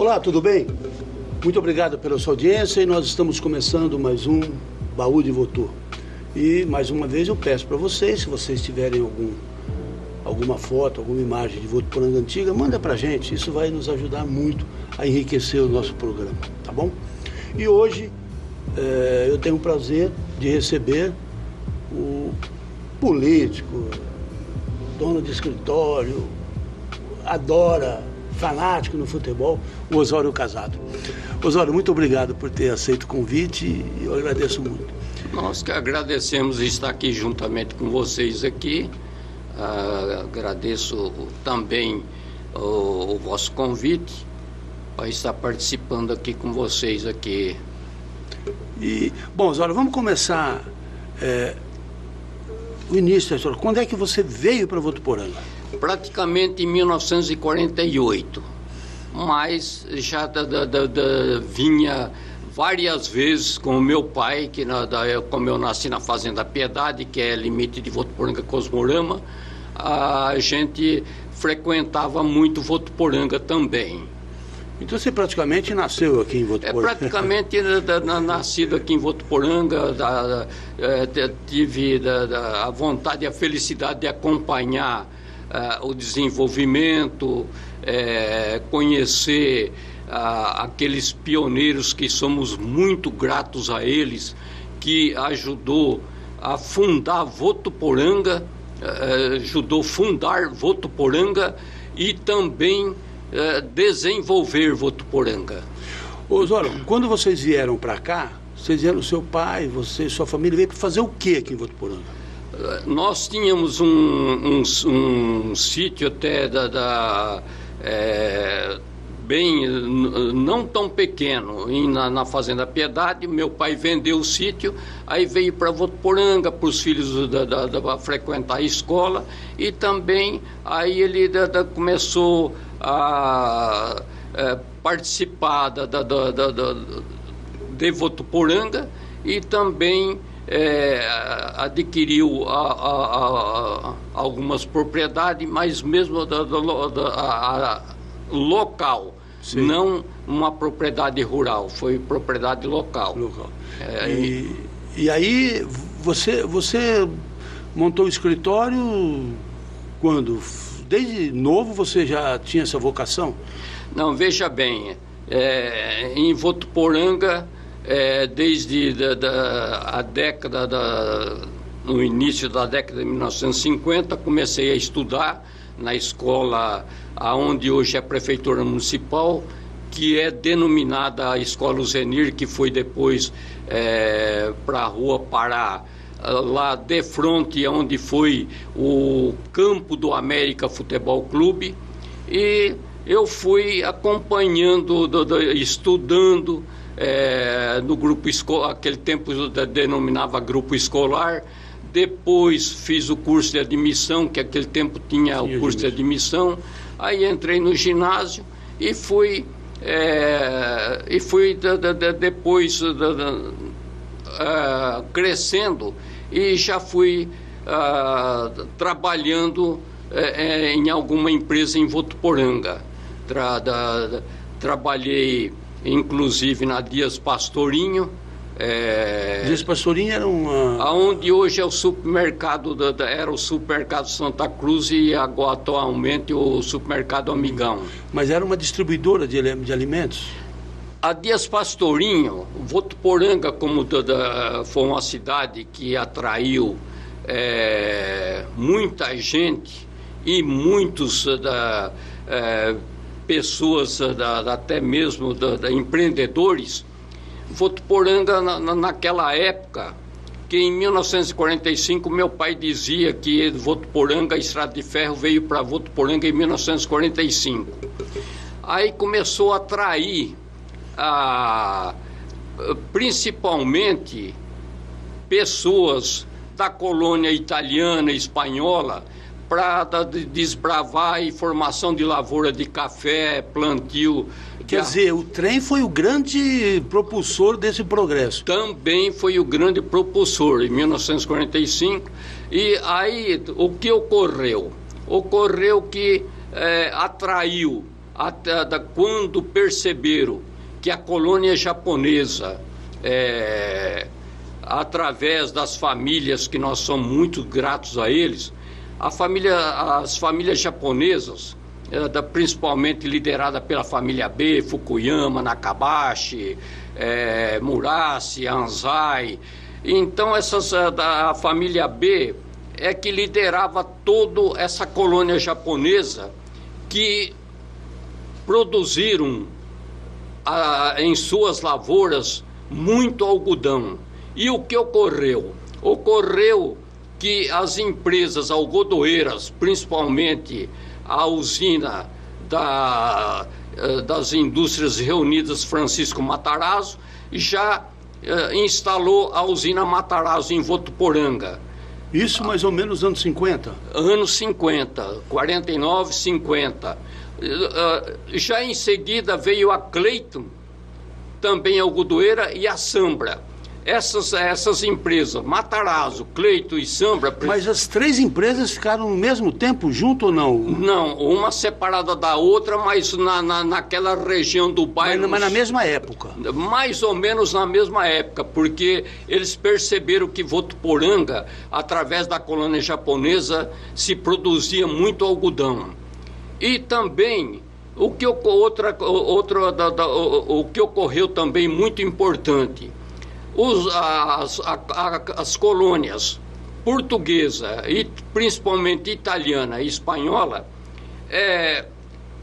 Olá, tudo bem? Muito obrigado pela sua audiência e nós estamos começando mais um Baú de Votor. E mais uma vez eu peço para vocês, se vocês tiverem alguma foto, alguma imagem de Votuporanga antiga, manda para a gente, isso vai nos ajudar muito a enriquecer o nosso programa, tá bom? E hoje eu tenho o prazer de receber o político, dono de escritório, fanático no futebol, o Osório Casado. Osório, muito obrigado por ter aceito o convite e eu agradeço muito. Nós que agradecemos estar aqui juntamente com vocês aqui. Agradeço também o vosso convite para estar participando aqui com vocês aqui. Bom, Osório, vamos começar o início da história. Quando é que você veio para Votuporanga? Praticamente em 1948, mas já vinha várias vezes com o meu pai, que como eu nasci na Fazenda Piedade, que é limite de Votuporanga Cosmorama, a gente frequentava muito Votuporanga também. Então você praticamente nasceu aqui em Votuporanga? Praticamente nascido aqui em Votuporanga, tive a vontade e a felicidade de acompanhar o desenvolvimento, conhecer aqueles pioneiros que somos muito gratos a eles, que ajudou a fundar Votuporanga, e também desenvolver Votuporanga. Osório, quando vocês vieram para cá, vocês vieram, seu pai, você, sua família, veio para fazer o que aqui em Votuporanga? Nós tínhamos um sítio até bem, não tão pequeno, na Fazenda Piedade. Meu pai vendeu o sítio, aí veio para Votuporanga, para os filhos frequentar a escola, e também aí ele começou a participar de Votuporanga e também adquiriu algumas propriedades, mas mesmo local. Sim. Não uma propriedade rural, foi propriedade local. E aí você montou o escritório quando? Desde novo você já tinha essa vocação? Não, veja bem, em Votuporanga, desde a década no início da década de 1950, comecei a estudar na escola aonde hoje é a Prefeitura Municipal, que é denominada a Escola Uzenir, que foi depois para a Rua Pará, lá de frente onde foi o campo do América Futebol Clube, e eu fui acompanhando, estudando no grupo escolar, aquele tempo denominava grupo escolar. Depois fiz o curso de admissão, que aquele tempo tinha o curso de admissão. Aí entrei no ginásio e fui depois crescendo e já fui trabalhando em alguma empresa em Votuporanga. Trabalhei inclusive na Dias Pastorinho. Dias Pastorinho era aonde hoje é o supermercado, era o supermercado Santa Cruz e agora atualmente o supermercado Amigão. Mas era uma distribuidora de alimentos? A Dias Pastorinho, Votuporanga, como foi uma cidade que atraiu muita gente e muitos pessoas, até mesmo empreendedores. Votuporanga, naquela época, que em 1945 meu pai dizia que Votuporanga, a Estrada de Ferro veio para Votuporanga em 1945. Aí começou a atrair principalmente pessoas da colônia italiana e espanhola para desbravar a formação de lavoura de café, plantio. Quer dizer, o trem foi o grande propulsor desse progresso. Também foi o grande propulsor em 1945. E aí o que ocorreu? Ocorreu que atraiu quando perceberam que a colônia japonesa, através das famílias, que nós somos muito gratos a eles, as famílias japonesas, principalmente liderada pela família B, Fukuyama, Nakabashi, Murasi, Anzai. Então a família B é que liderava toda essa colônia japonesa, que produziram em suas lavouras muito algodão. E o que ocorreu? Ocorreu que as empresas algodoeiras, principalmente a usina das Indústrias Reunidas Francisco Matarazzo, já instalou a usina Matarazzo em Votuporanga. Isso mais ou menos nos anos 50? Anos 50, 49, 50. Já em seguida veio a Cleiton, também algodoeira, e a Sambra. Essas empresas, Matarazzo, Cleiton e Sambra... Mas as três empresas ficaram no mesmo tempo junto ou não? Não, uma separada da outra, mas naquela região do bairro... Mas na mesma época? Mais ou menos na mesma época, porque eles perceberam que Votuporanga, através da colônia japonesa, se produzia muito algodão. E também, o que ocorreu também muito importante... As colônias portuguesa e principalmente italiana e espanhola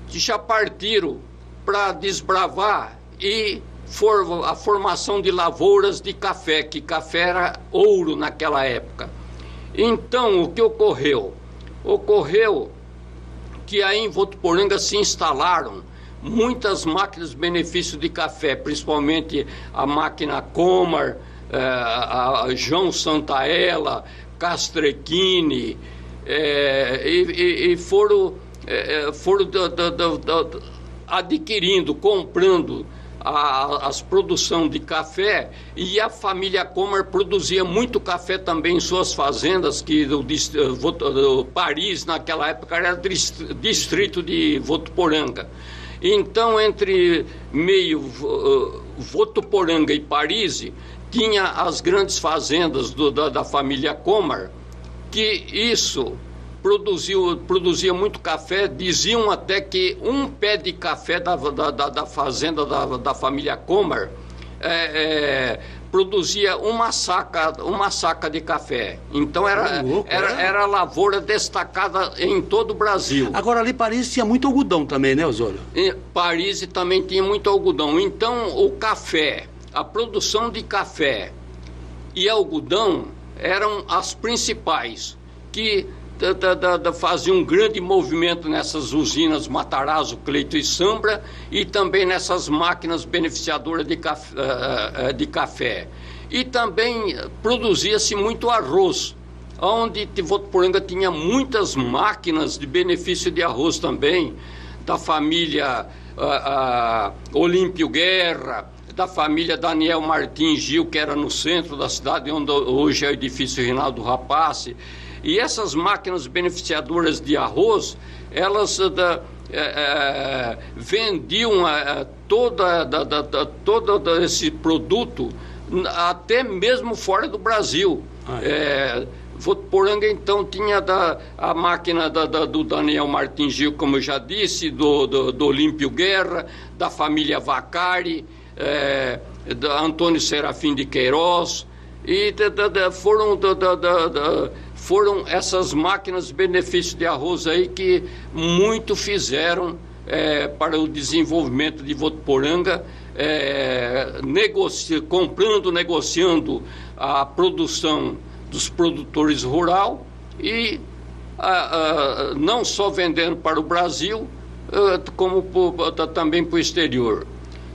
já partiram para desbravar a formação de lavouras de café, que café era ouro naquela época. Então, o que ocorreu? Ocorreu que aí em Votuporanga se instalaram muitas máquinas de benefício de café, principalmente a máquina Comar, a João Santaella, Castrequini, e foram adquirindo, comprando as produção de café, e a família Comar produzia muito café também em suas fazendas, que do Paris naquela época era distrito de Votuporanga. Então, entre Votuporanga e Paris, tinha as grandes fazendas da família Comar, que isso produzia muito café. Diziam até que um pé de café da fazenda da família Comar produzia uma saca de café. Então era lavoura destacada em todo o Brasil. Agora ali Paris tinha muito algodão também, né, Osório? Paris também tinha muito algodão. Então o café, a produção de café e algodão eram as principais, que faziam um grande movimento nessas usinas Matarazzo, Cleiton e Sambra, e também nessas máquinas beneficiadoras de café. E também produzia-se muito arroz, onde Votuporanga tinha muitas máquinas de benefício de arroz também, da família Olímpio Guerra, da família Daniel Martins Gil, que era no centro da cidade, onde hoje é o edifício Rinaldo Rapace. E essas máquinas beneficiadoras de arroz, elas vendiam todo esse produto até mesmo fora do Brasil. Votuporanga, então, tinha a máquina do Daniel Martins Gil, como eu já disse, do Olímpio Guerra, da família Vacari, da Antônio Serafim de Queiroz, e foram essas máquinas de benefício de arroz aí que muito fizeram para o desenvolvimento de Votuporanga, negociando a produção dos produtores rurais e não só vendendo para o Brasil, como também para o exterior.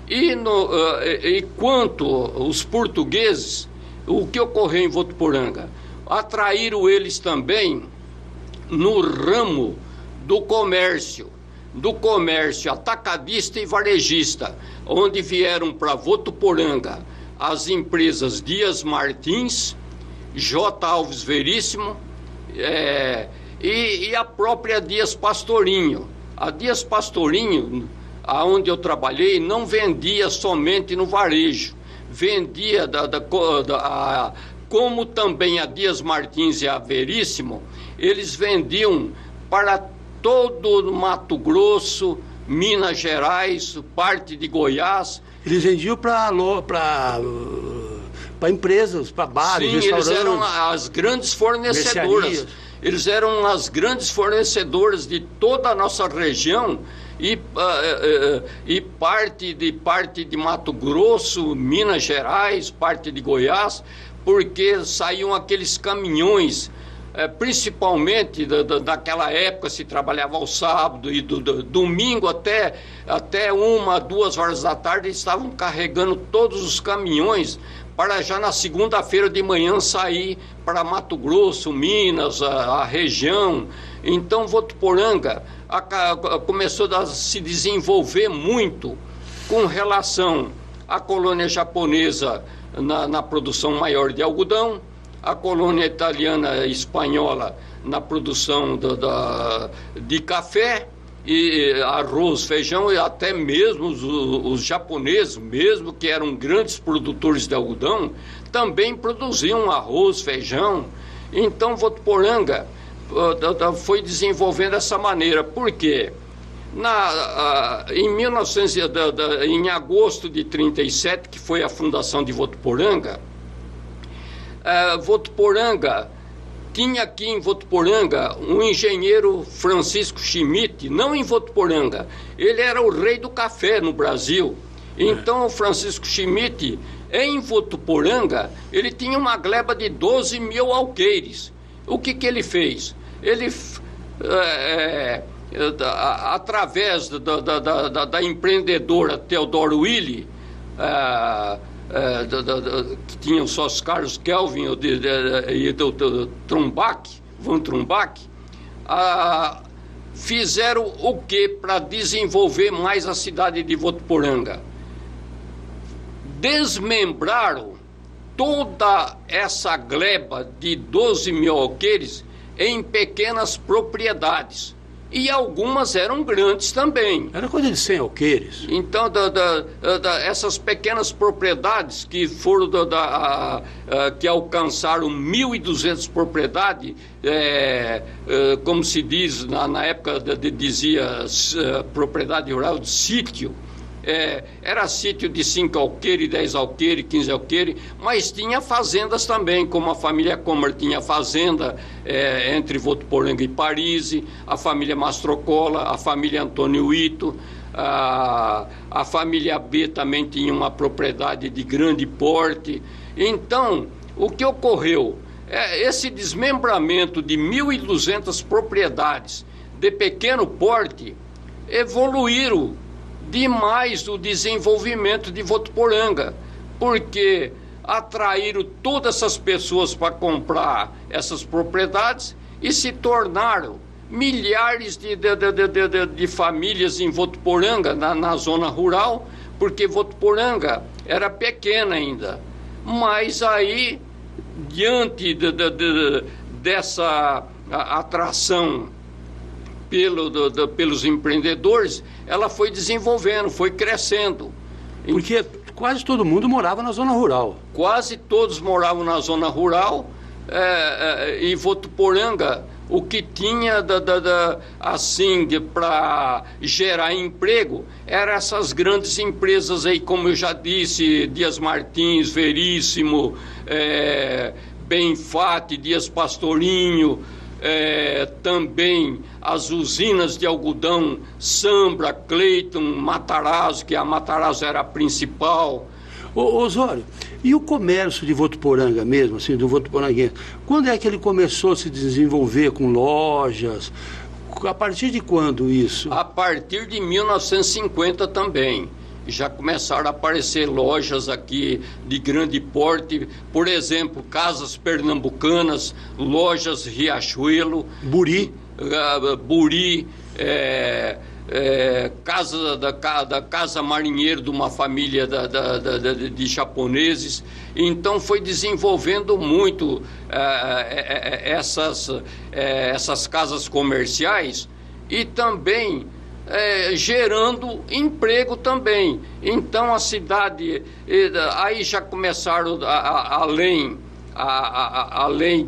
E quanto os portugueses, o que ocorreu em Votuporanga? Atraíram eles também no ramo do comércio atacadista e varejista, onde vieram para Votuporanga as empresas Dias Martins, J. Alves Veríssimo e a própria Dias Pastorinho, A Dias Pastorinho, aonde eu trabalhei, não vendia somente no varejo, vendia como também a Dias Martins e a Veríssimo, eles vendiam para todo o Mato Grosso, Minas Gerais, parte de Goiás. Eles vendiam para empresas, para bares, sim, restaurantes. Eles eram as grandes fornecedoras. Eles eram as grandes fornecedoras de toda a nossa região e parte de Mato Grosso, Minas Gerais, parte de Goiás, porque saíam aqueles caminhões, principalmente daquela época se trabalhava ao sábado e do domingo até 1, 2 horas da tarde, eles estavam carregando todos os caminhões para já na segunda-feira de manhã sair para Mato Grosso, Minas, a região. Então Votuporanga começou a se desenvolver muito com relação à colônia japonesa na produção maior de algodão, a colônia italiana e espanhola na produção de café, e arroz, feijão, e até mesmo os japoneses, mesmo que eram grandes produtores de algodão, também produziam arroz, feijão. Então Votuporanga foi desenvolvendo dessa maneira. Por quê? Em agosto de 1937, que foi a fundação de Votuporanga, Votuporanga tinha aqui em Votuporanga um engenheiro Francisco Schmidt, não em Votuporanga, ele era o rei do café no Brasil. Então o Francisco Schmidt, em Votuporanga, ele tinha uma gleba de 12 mil alqueires. O que ele fez? Ele, através da empreendedora Theodore Willi, que tinham só os Carlos Kelvin e do Van Trumbach, fizeram o que para desenvolver mais a cidade de Votuporanga? Desmembraram toda essa gleba de 12 mil alqueires em pequenas propriedades. E algumas eram grandes também. Era coisa de 100 alqueires. Então, essas pequenas propriedades que foram que alcançaram 1.200 propriedades, como se diz, na época dizia propriedade rural de sítio, era sítio de 5 alqueires, 10 alqueires, 15 alqueires, mas tinha fazendas também, como a família Comer tinha fazenda entre Votuporanga e Paris, a família Mastrocola, a família Antônio Ito, a família B também tinha uma propriedade de grande porte. Então, o que ocorreu? Esse desmembramento de 1.200 propriedades de pequeno porte evoluíram demais o desenvolvimento de Votuporanga, porque atraíram todas essas pessoas para comprar essas propriedades e se tornaram milhares de famílias em Votuporanga, na zona rural, porque Votuporanga era pequena ainda. Mas aí, diante dessa atração pelos empreendedores, ela foi desenvolvendo, foi crescendo. Porque quase todo mundo morava na zona rural. Quase todos moravam na zona rural. Em Votuporanga, o que tinha para gerar emprego eram essas grandes empresas aí, como eu já disse, Dias Martins, Veríssimo, Benfate, Dias Pastorinho, também as usinas de algodão Sambra, Cleiton, Matarazzo, que a Matarazzo era a principal. Osório, e o comércio de Votuporanga mesmo, assim, do votuporanguense, quando é que ele começou a se desenvolver com lojas? A partir de quando isso? A partir de 1950 também. Já começaram a aparecer lojas aqui de grande porte, por exemplo, Casas Pernambucanas, Lojas Riachuelo, Buri, Casa Marinheiro, de uma família de japoneses. Então foi desenvolvendo muito essas casas comerciais, e também gerando emprego também. Então a cidade, aí já começaram além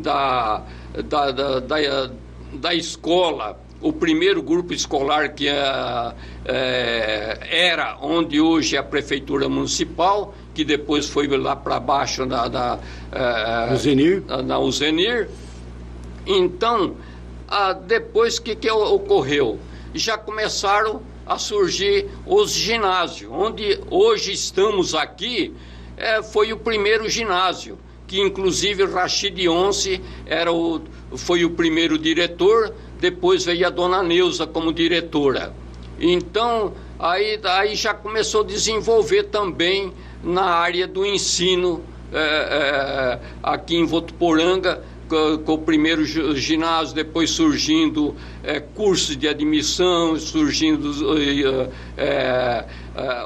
da escola, o primeiro grupo escolar que era onde hoje é a prefeitura municipal, que depois foi lá para baixo na Uzenir. Então, depois que ocorreu? Já começaram a surgir os ginásios, onde hoje estamos aqui, foi o primeiro ginásio, que inclusive Rachid Once foi o primeiro diretor, depois veio a dona Neuza como diretora. Então, aí já começou a desenvolver também na área do ensino, aqui em Votuporanga, com o primeiro ginásio, depois surgindo cursos de admissão, surgindo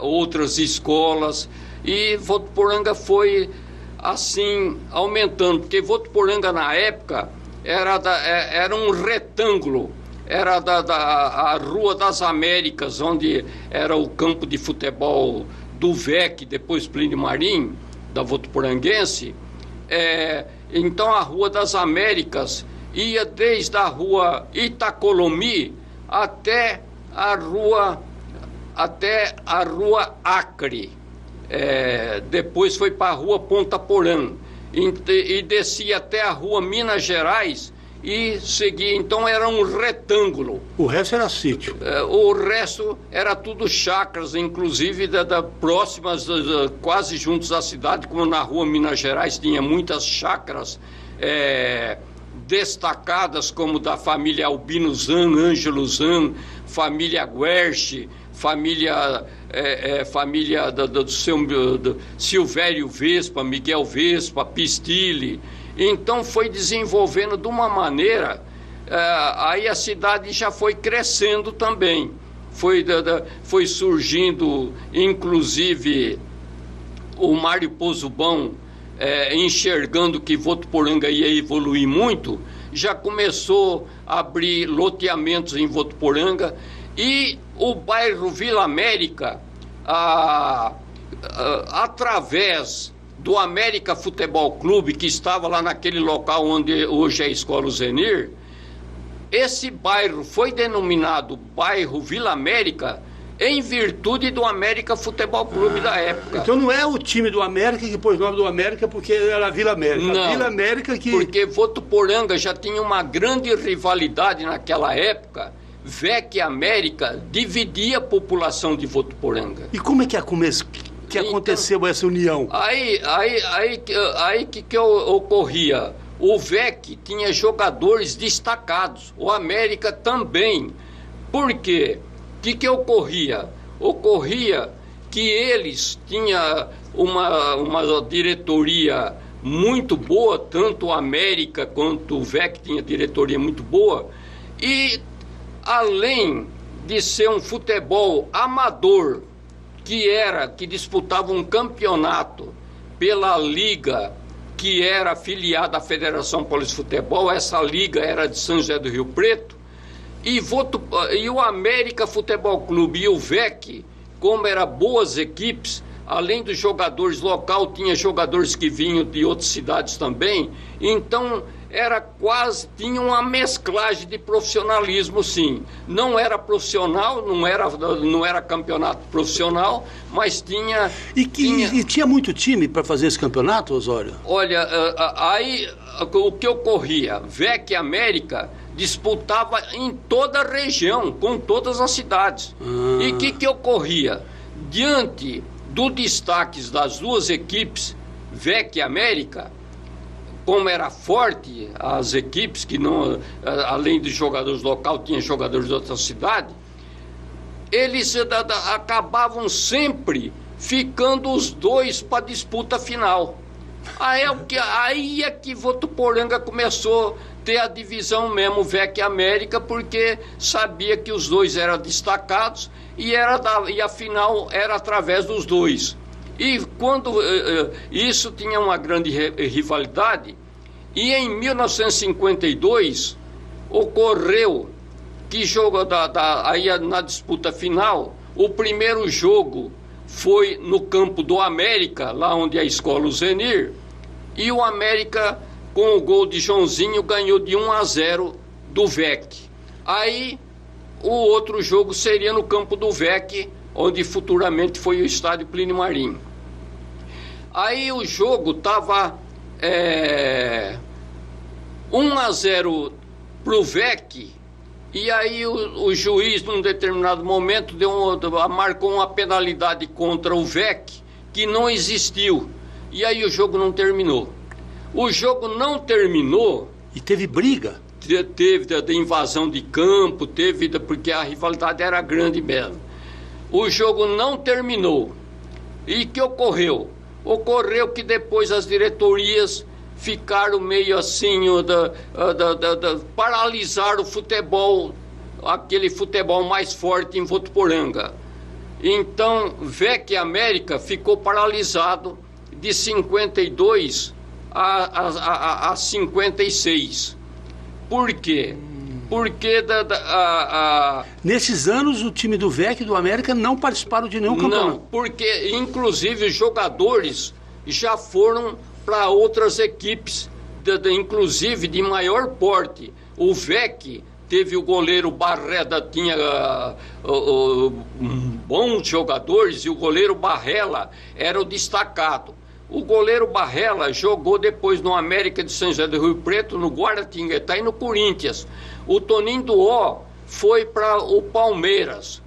outras escolas, e Votuporanga foi assim aumentando, porque Votuporanga na época era um retângulo, era a Rua das Américas, onde era o campo de futebol do VEC, depois Plínio Marim, da Votuporanguense. Então a Rua das Américas ia desde a Rua Itacolomi até a Rua Acre. Depois foi para a Rua Ponta Porã e descia até a Rua Minas Gerais e seguia. Então era um retângulo. O resto era sítio. O resto era tudo chácaras, inclusive próximas, quase juntos à cidade, como na Rua Minas Gerais tinha muitas chácaras destacadas, como da família Albino Zan, Ângelo Zan, família Guerche, família do Silvério Vespa, Miguel Vespa, Pistile. Então foi desenvolvendo de uma maneira, aí a cidade já foi crescendo também, foi surgindo, inclusive o Mário Pozubão, enxergando que Votuporanga ia evoluir muito, já começou a abrir loteamentos em Votuporanga, e o bairro Vila América, através do América Futebol Clube, que estava lá naquele local onde hoje é a Escola Uzenir, esse bairro foi denominado bairro Vila América em virtude do América Futebol Clube da época. Então não é o time do América que pôs o nome do América porque era Vila América. Não, Vila América que... porque Votuporanga já tinha uma grande rivalidade naquela época. VEC América dividia a população de Votuporanga. E como é que aconteceu essa união? Aí que ocorria? O VEC tinha jogadores destacados, o América também. Por quê? O que ocorria? Ocorria que eles tinham uma diretoria muito boa, tanto o América quanto o VEC tinha diretoria muito boa, e além de ser um futebol amador, que disputava um campeonato pela liga que era afiliada à Federação Paulista de Futebol, essa liga era de São José do Rio Preto, e o América Futebol Clube e o VEC, como eram boas equipes, além dos jogadores local, tinha jogadores que vinham de outras cidades também, então tinha uma mesclagem de profissionalismo, sim. Não era profissional, não era campeonato profissional, mas tinha... E tinha muito time para fazer esse campeonato, Osório? Olha, aí o que ocorria? VEC América disputava em toda a região, com todas as cidades. E o que ocorria? Diante dos destaques das duas equipes, VEC América, como era forte as equipes, que não, além de jogadores local, tinha jogadores de outra cidade, eles acabavam sempre ficando os dois para a disputa final. Aí é que Votuporanga começou a ter a divisão mesmo, VEC América, porque sabia que os dois eram destacados e a final era através dos dois. E quando isso tinha uma grande rivalidade, e em 1952 ocorreu que jogo aí na disputa final, o primeiro jogo foi no campo do América, lá onde é a escola Zenir, e o América, com o gol de Joãozinho, ganhou de 1-0 do VEC. Aí o outro jogo seria no campo do VEC, onde futuramente foi o estádio Plínio Marim. Aí o jogo estava 1-0 para o VEC, e aí o juiz, num determinado momento, marcou uma penalidade contra o VEC que não existiu. E aí o jogo não terminou. O jogo não terminou. E teve briga? Teve de invasão de campo, porque a rivalidade era grande mesmo. O jogo não terminou. E o que ocorreu? Ocorreu que depois as diretorias ficaram meio assim, paralisar o futebol, aquele futebol mais forte em Votuporanga. Então, VEC América ficou paralisado de 52 a 56. Por quê? Porque nesses anos o time do VEC e do América não participaram de nenhum campeonato. Não, porque inclusive os jogadores já foram para outras equipes, inclusive de maior porte. O VEC teve o goleiro Barreda, tinha bons jogadores, e o goleiro Barrela era o destacado. O goleiro Barrela jogou depois no América de São José do Rio Preto, no Guaratinguetá e no Corinthians. O Toninho do Ó foi para o Palmeiras.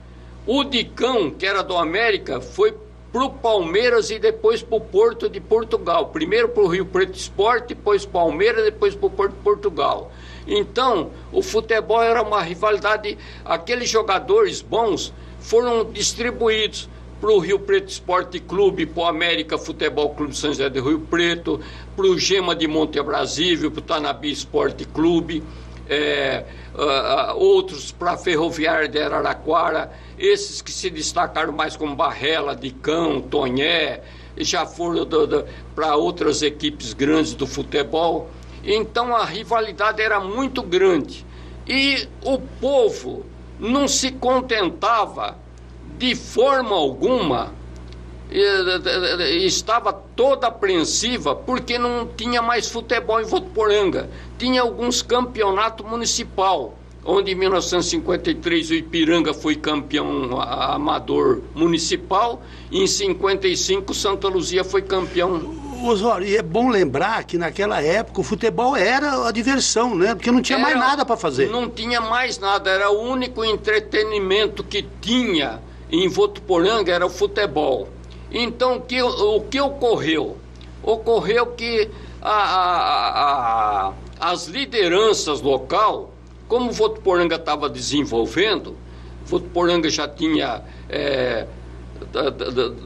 O Dicão, que era do América, foi para o Palmeiras e depois para o Porto de Portugal. Primeiro para o Rio Preto Sport, depois Palmeiras, depois para o Porto de Portugal. Então, o futebol era uma rivalidade. Aqueles jogadores bons foram distribuídos para o Rio Preto Esporte Clube, para o América Futebol Clube São José do Rio Preto, para o Gema de Monte Abrasível, para o Tanabi Esporte Clube, outros para a Ferroviária de Araraquara. Esses que se destacaram mais como Barrela, Dicão, Tonhé, já foram para outras equipes grandes do futebol. Então a rivalidade era muito grande. E o povo não se contentava de forma alguma, estava toda apreensiva porque não tinha mais futebol em Votuporanga. Tinha alguns campeonatos municipal, onde em 1953 o Ipiranga foi campeão amador municipal, e em 55 Santa Luzia foi campeão. Osório, e é bom lembrar que naquela época o futebol era a diversão, né? Porque não tinha mais nada para fazer. Não tinha mais nada, era o único entretenimento que tinha em Votuporanga, era o futebol. Então, o que ocorreu? Ocorreu que as lideranças local, como Votuporanga estava desenvolvendo, Votuporanga já tinha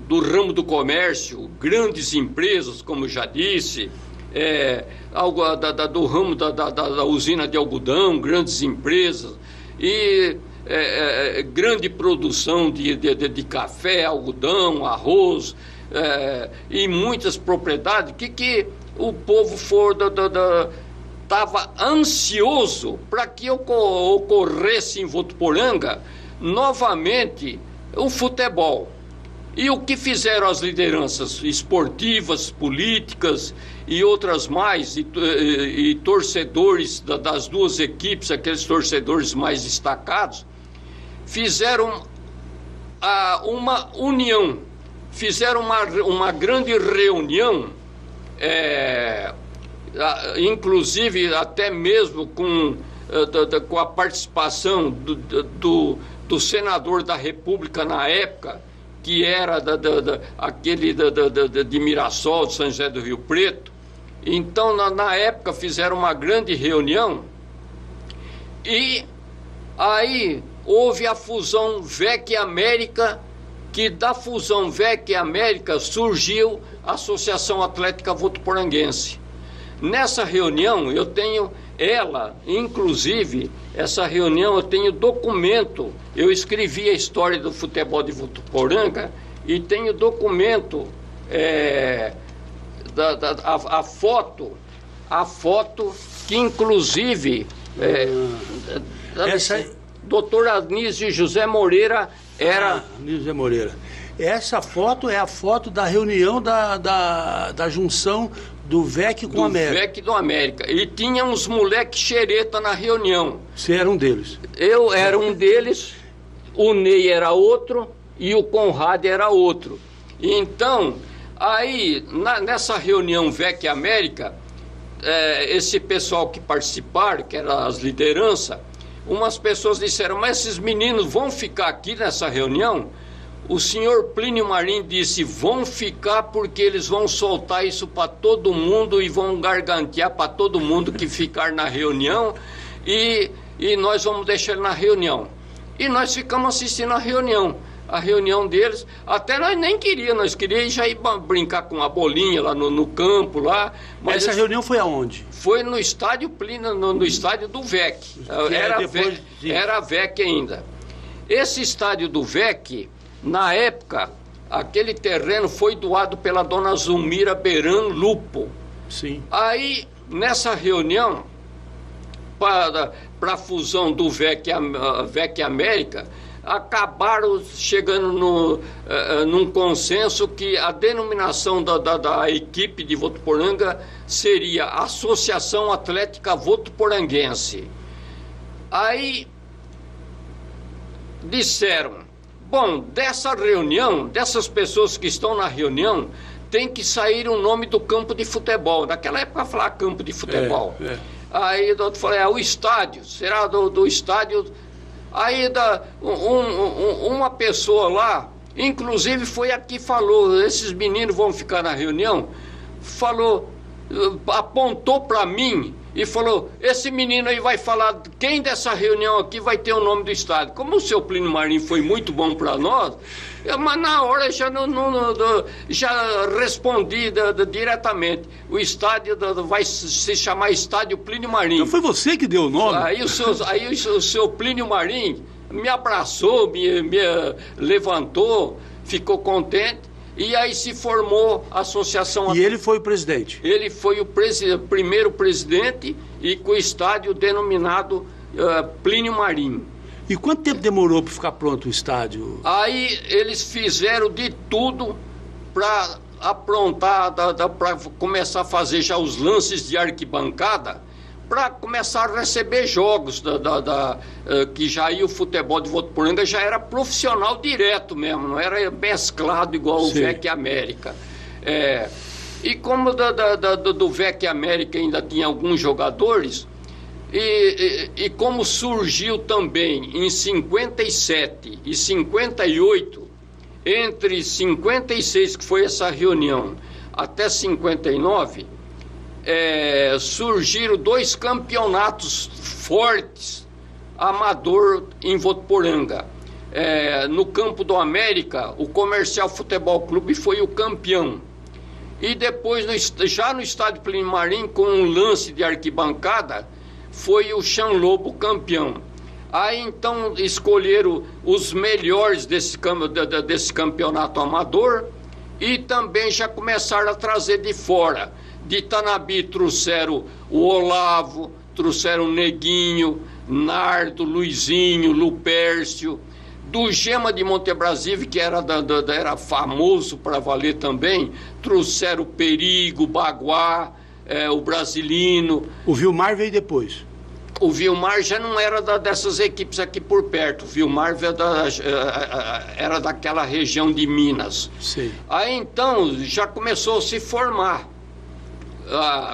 do ramo do comércio, grandes empresas, como já disse, do ramo da usina de algodão, grandes empresas, e grande produção de café, algodão, arroz, e muitas propriedades, que o povo estava ansioso para que ocorresse em Votuporanga novamente o futebol. E o que fizeram as lideranças esportivas, políticas e outras mais, e torcedores das duas equipes, aqueles torcedores mais destacados, fizeram uma união, fizeram uma grande reunião, inclusive até mesmo com a participação do senador da República na época, que era aquele de Mirassol, de São José do Rio Preto. Então, na época, fizeram uma grande reunião e aí houve a fusão VEC América, que da fusão VEC América surgiu a Associação Atlética Votuporanguense. Nessa reunião, eu tenho inclusive, essa reunião eu tenho documento, eu escrevi a história do futebol de Votuporanga e tenho documento, a foto que inclusive... doutor Anísio José Moreira era... Anísio José Moreira. Essa foto é a foto da reunião da junção do VEC com o América. Do VEC do América. E tinha uns moleques xereta na reunião. Você era um deles? Eu era um deles, o Ney era outro e o Conrad era outro. Então, aí, nessa reunião VEC América, esse pessoal que participaram, que eram as lideranças, umas pessoas disseram, mas esses meninos vão ficar aqui nessa reunião? O senhor Plínio Marim disse, vão ficar porque eles vão soltar isso para todo mundo e vão gargantear para todo mundo que ficar na reunião e nós vamos deixar ele na reunião. E nós ficamos assistindo a reunião deles, até nós nem queríamos, nós queríamos já ir brincar com a bolinha lá no campo lá. Mas essa reunião foi aonde? Foi no estádio Plínio, no estádio do VEC, era VEC ainda. Esse estádio do VEC, na época, aquele terreno foi doado pela dona Zulmira Beran Lupo. Sim. Aí, nessa reunião, para a fusão do VEC América, acabaram chegando num consenso que a denominação da equipe de Votuporanga seria Associação Atlética Votuporanguense. Aí disseram, bom, dessa reunião, dessas pessoas que estão na reunião, tem que sair o nome do campo de futebol. Naquela época falar campo de futebol. Aí eu falei, o estádio, será do estádio. Aí uma pessoa lá, inclusive foi a que falou, esses meninos vão ficar na reunião, falou, apontou para mim e falou, esse menino aí vai falar, quem dessa reunião aqui vai ter o nome do estádio. Como o seu Plínio Marim foi muito bom para nós, mas na hora já já respondi diretamente. O estádio vai se chamar Estádio Plínio Marim. Então foi você que deu o nome? Aí o seu Plínio Marim me abraçou, me levantou, ficou contente. E aí se formou a associação... E ele foi o presidente? Ele foi o primeiro presidente e com o estádio denominado Plínio Marim. E quanto tempo demorou para ficar pronto o estádio? Aí eles fizeram de tudo para aprontar, para começar a fazer já os lances de arquibancada, para começar a receber jogos, que já ia o futebol de Votuporanga, já era profissional direto mesmo, não era mesclado igual o VEC América. E como do VEC América ainda tinha alguns jogadores, e como surgiu também em 57 e 58, entre 56, que foi essa reunião, até 59, surgiram 2 campeonatos fortes amador em Votuporanga. No campo do América, o Comercial Futebol Clube foi o campeão. E depois, já no estádio Plínio Marim, com um lance de arquibancada, foi o Chão Lobo campeão. Aí então escolheram os melhores desse campeonato amador e também já começaram a trazer de fora. De Tanabi trouxeram o Olavo, trouxeram o Neguinho, Nardo, Luizinho, Lupércio. Do Gema de Montebrasível, que era famoso para valer também, trouxeram o Perigo, o Baguá, o Brasilino. O Vilmar veio depois. O Vilmar já não era dessas equipes aqui por perto. O Vilmar era daquela região de Minas. Sim. Aí então já começou a se formar,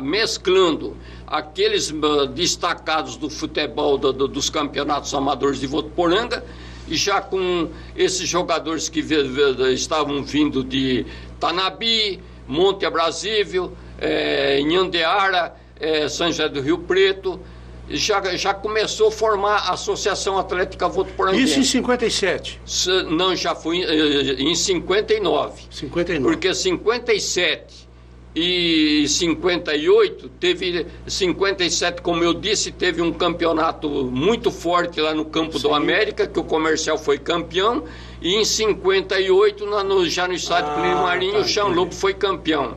mesclando aqueles destacados do futebol dos campeonatos amadores de Votuporanga, e já com esses jogadores que estavam vindo de Tanabi, Monte Abrasível, Inhandeara, São José do Rio Preto, já começou a formar a Associação Atlética Votuporanguense. Isso em 57? Não, já foi em 59. 59. Porque 57 e 58, 57, como eu disse, teve um campeonato muito forte lá no campo do América, que o Comercial foi campeão, e em 58, já no estádio Plínio Marim, o Chão Lobo foi campeão.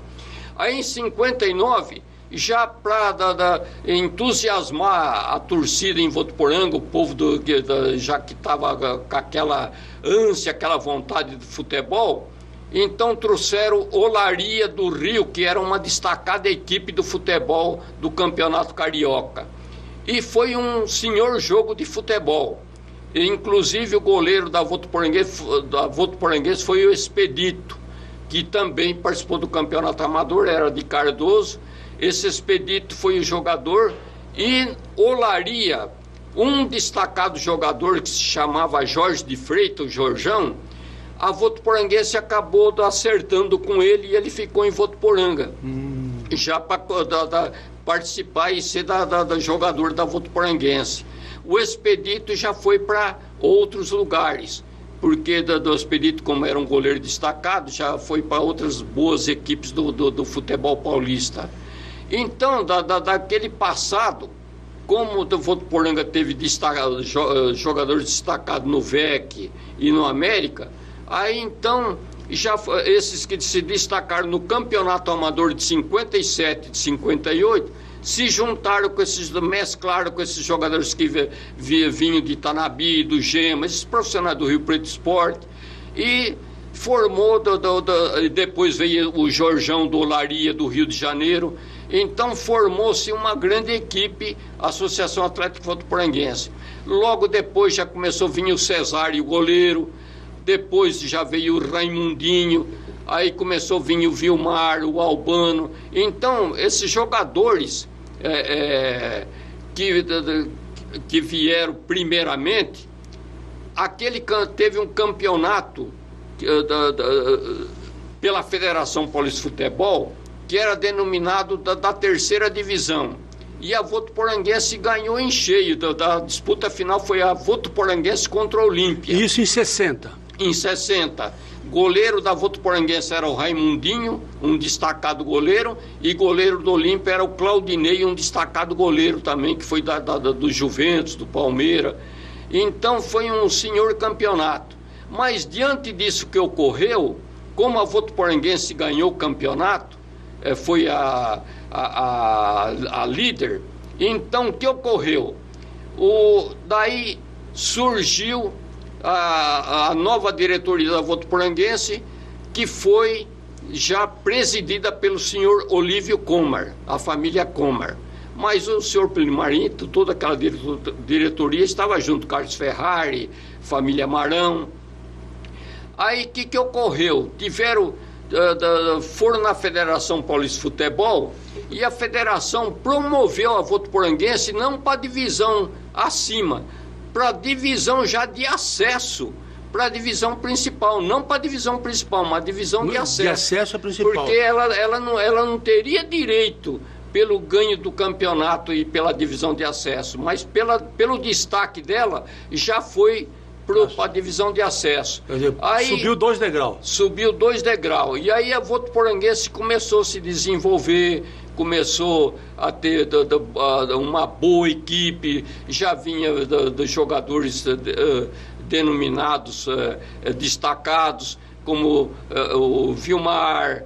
Aí em 59, já para entusiasmar a torcida em Votuporanga, o povo já que estava com aquela ânsia, aquela vontade de futebol. Então trouxeram Olaria do Rio, que era uma destacada equipe do futebol do Campeonato Carioca. E foi um senhor jogo de futebol. E, inclusive o goleiro da Votuporanguense foi o Expedito, que também participou do Campeonato Amador, era de Cardoso. Esse Expedito foi o jogador. E Olaria, um destacado jogador que se chamava Jorge de Freitas, o Jorjão, a Votuporanguense acabou acertando com ele e ele ficou em Votuporanga, já para participar e ser jogador da Votuporanguense. O Expedito já foi para outros lugares, porque do Expedito, como era um goleiro destacado, já foi para outras boas equipes do futebol paulista. Então, daquele passado, como o Votuporanga teve jogadores destacados no VEC e no América, aí então, esses que se destacaram no Campeonato Amador de 57 e de 58, se juntaram com esses, mesclaram com esses jogadores que vinham de Itanabi, do Gema, esses profissionais do Rio Preto Esporte, e formou, depois veio o Jorjão do Olaria do Rio de Janeiro. Então formou-se uma grande equipe, a Associação Atlética Votuporanguense. Logo depois já começou a vir o Cesário, o goleiro. Depois já veio o Raimundinho, aí começou a vir o Vilmar, o Albano. Então, esses jogadores que vieram primeiramente, teve um campeonato pela Federação Paulista de Futebol, que era denominado da terceira divisão. E a Votuporanguense ganhou em cheio. Da disputa final foi a Votuporanguense contra a Olímpia. Isso em 60. Em 60, goleiro da Votuporanguense era o Raimundinho, um destacado goleiro, e goleiro do Olímpia era o Claudinei, um destacado goleiro também, que foi do Juventus, do Palmeiras. Então foi um senhor campeonato. Mas diante disso que ocorreu, como a Votuporanguense ganhou o campeonato, foi a líder, então o que ocorreu? Daí surgiu a nova diretoria da Votuporanguense, que foi já presidida pelo senhor Olívio Comar, a família Comar. Mas o senhor Primarito, toda aquela diretoria estava junto, Carlos Ferrari, família Marão. Aí o que ocorreu? Foram na Federação Paulista de Futebol e a federação promoveu a Votuporanguense não para a divisão acima, para a divisão já de acesso, para a divisão principal, não para a divisão principal, mas a divisão de acesso. De acesso à principal. Porque ela não teria direito pelo ganho do campeonato e pela divisão de acesso, mas pelo destaque dela já foi para a divisão de acesso. Aí, subiu 2 degraus. Subiu 2 degraus. E aí a Votuporanguense começou a se desenvolver, começou a ter uma boa equipe, já vinha dos jogadores denominados destacados, como o Vilmar,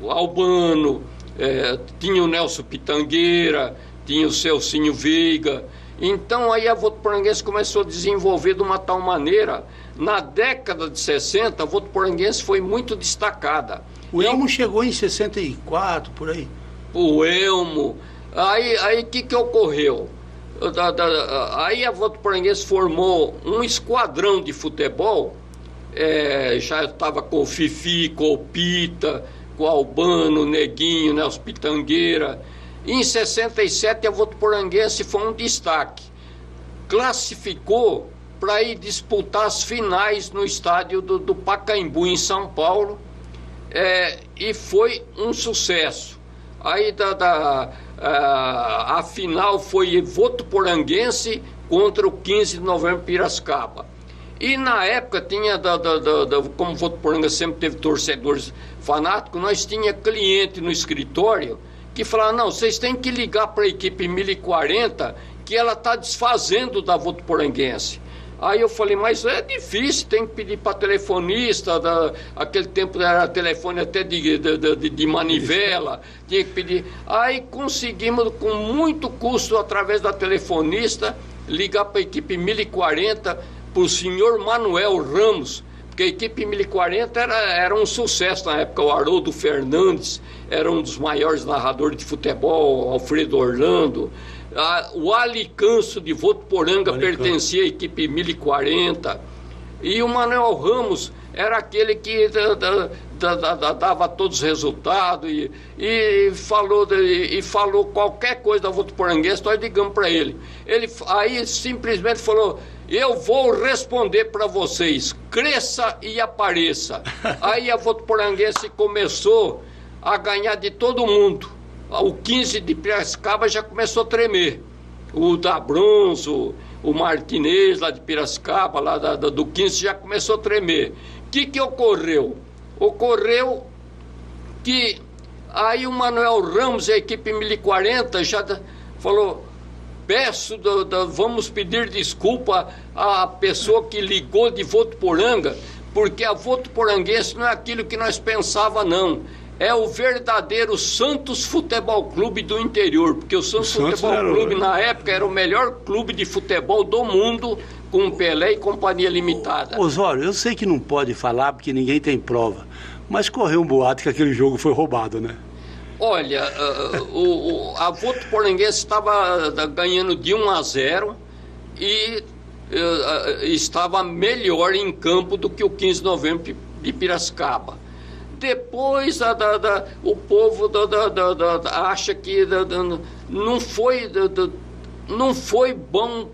o Albano, tinha o Nelson Pitangueira, tinha o Celcinho Veiga. Então aí a Votuporanguense começou a desenvolver de uma tal maneira. Na década de 60, a Votuporanguense foi muito destacada. O Elmo chegou em 64, por aí. O Elmo. Aí que ocorreu? Aí a Votuporanguense formou um esquadrão de futebol. Já estava com o Fifi, com o Pita, com o Albano, o Neguinho, né, os Pitangueira. Em 67, a Votuporanguense foi um destaque. Classificou para ir disputar as finais no estádio do Pacaembu, em São Paulo, e foi um sucesso. Aí a final foi Votuporanguense contra o 15 de novembro Piracicaba. E na época tinha, como Votuporanga sempre teve torcedores fanáticos, nós tinha cliente no escritório que falava: não, vocês têm que ligar para a equipe 1040, que ela está desfazendo da Votuporanguense. Aí eu falei, mas é difícil, tem que pedir para telefonista, aquele tempo era telefone até de manivela, tinha que pedir. Aí conseguimos, com muito custo, através da telefonista, ligar para a equipe 1040, para o senhor Manuel Ramos, porque a equipe 1040 era um sucesso na época. O Haroldo Fernandes era um dos maiores narradores de futebol, Alfredo Orlando. O Alicanço de Votuporanga pertencia à equipe 1040. E o Manuel Ramos era aquele que dava todos os resultados e falou qualquer coisa da Votuporanguense, nós ligamos para ele. Ele aí simplesmente falou: eu vou responder para vocês, cresça e apareça. Aí a Votuporanguense começou a ganhar de todo mundo. O 15 de Piracicaba já começou a tremer. O da Bronzo, o Martinez lá de Piracicaba, lá do 15, já começou a tremer. O que ocorreu? Ocorreu que aí o Manuel Ramos e a equipe 1040 já falou: vamos pedir desculpa à pessoa que ligou de Votuporanga, porque a Votuporanguense não é aquilo que nós pensava, não. É o verdadeiro Santos Futebol Clube do interior, porque o Santos Futebol Clube, na época, era o melhor clube de futebol do mundo, com Pelé e Companhia Limitada. Osório, eu sei que não pode falar porque ninguém tem prova, mas correu um boato que aquele jogo foi roubado, né? Olha, a Votuporanguense estava ganhando de 1-0 e estava melhor em campo do que o 15 de novembro de Piracicaba. Depois o povo acha que não foi bom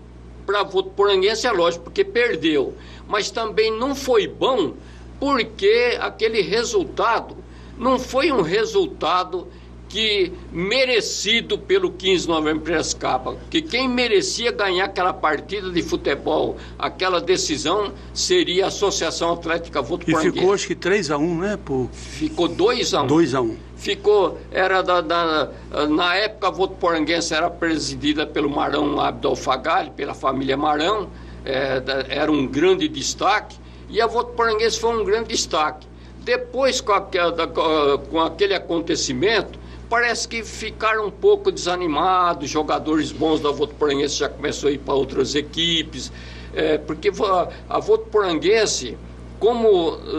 para a Votuporanguense, é lógico, porque perdeu. Mas também não foi bom porque aquele resultado não foi um resultado que merecido pelo 15 de novembro de Piracicaba, que quem merecia ganhar aquela partida de futebol, aquela decisão, seria a Associação Atlética Votuporanguense. E ficou acho que 3-1, né? Ficou 2-1. 2-1. Ficou, na época a Votuporanguense era presidida pelo Marão Abdol Fagali, pela família Marão, era um grande destaque, e a Votuporanguense foi um grande destaque. Depois, com aquele acontecimento, parece que ficaram um pouco desanimados, jogadores bons da Votuporanguense já começaram a ir para outras equipes, porque a Votuporanguense,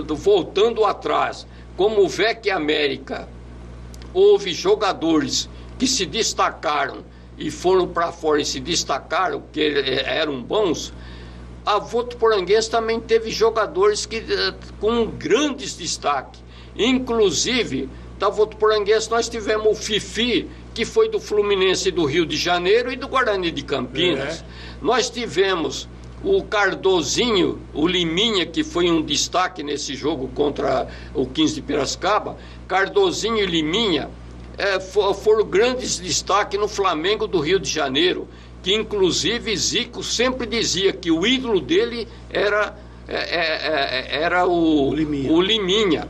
voltando atrás, como o VEC América, houve jogadores que se destacaram e foram para fora e se destacaram, que eram bons. A Votuporanguense também teve jogadores com grandes destaques, inclusive da Votuporanguense nós tivemos o Fifi, que foi do Fluminense do Rio de Janeiro e do Guarani de Campinas. Nós tivemos o Cardozinho, o Liminha, que foi um destaque nesse jogo contra o 15 de Piracicaba. Cardozinho e Liminha foram grandes destaques no Flamengo do Rio de Janeiro, que inclusive Zico sempre dizia que o ídolo dele era o Liminha.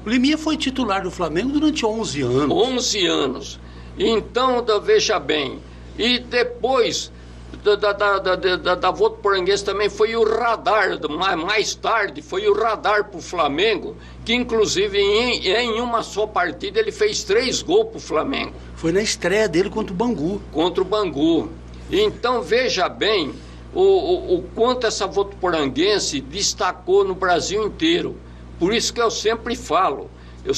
O Liminha foi titular do Flamengo durante 11 anos. 11 anos. Então, veja bem, e depois da Votuporanguense também foi o Radar, mais tarde foi o Radar para o Flamengo, que inclusive em uma só partida ele fez 3 gols para o Flamengo. Foi na estreia dele contra o Bangu. Contra o Bangu. Então, veja bem o quanto essa Votuporanguense destacou no Brasil inteiro. Por isso que eu sempre falo, eu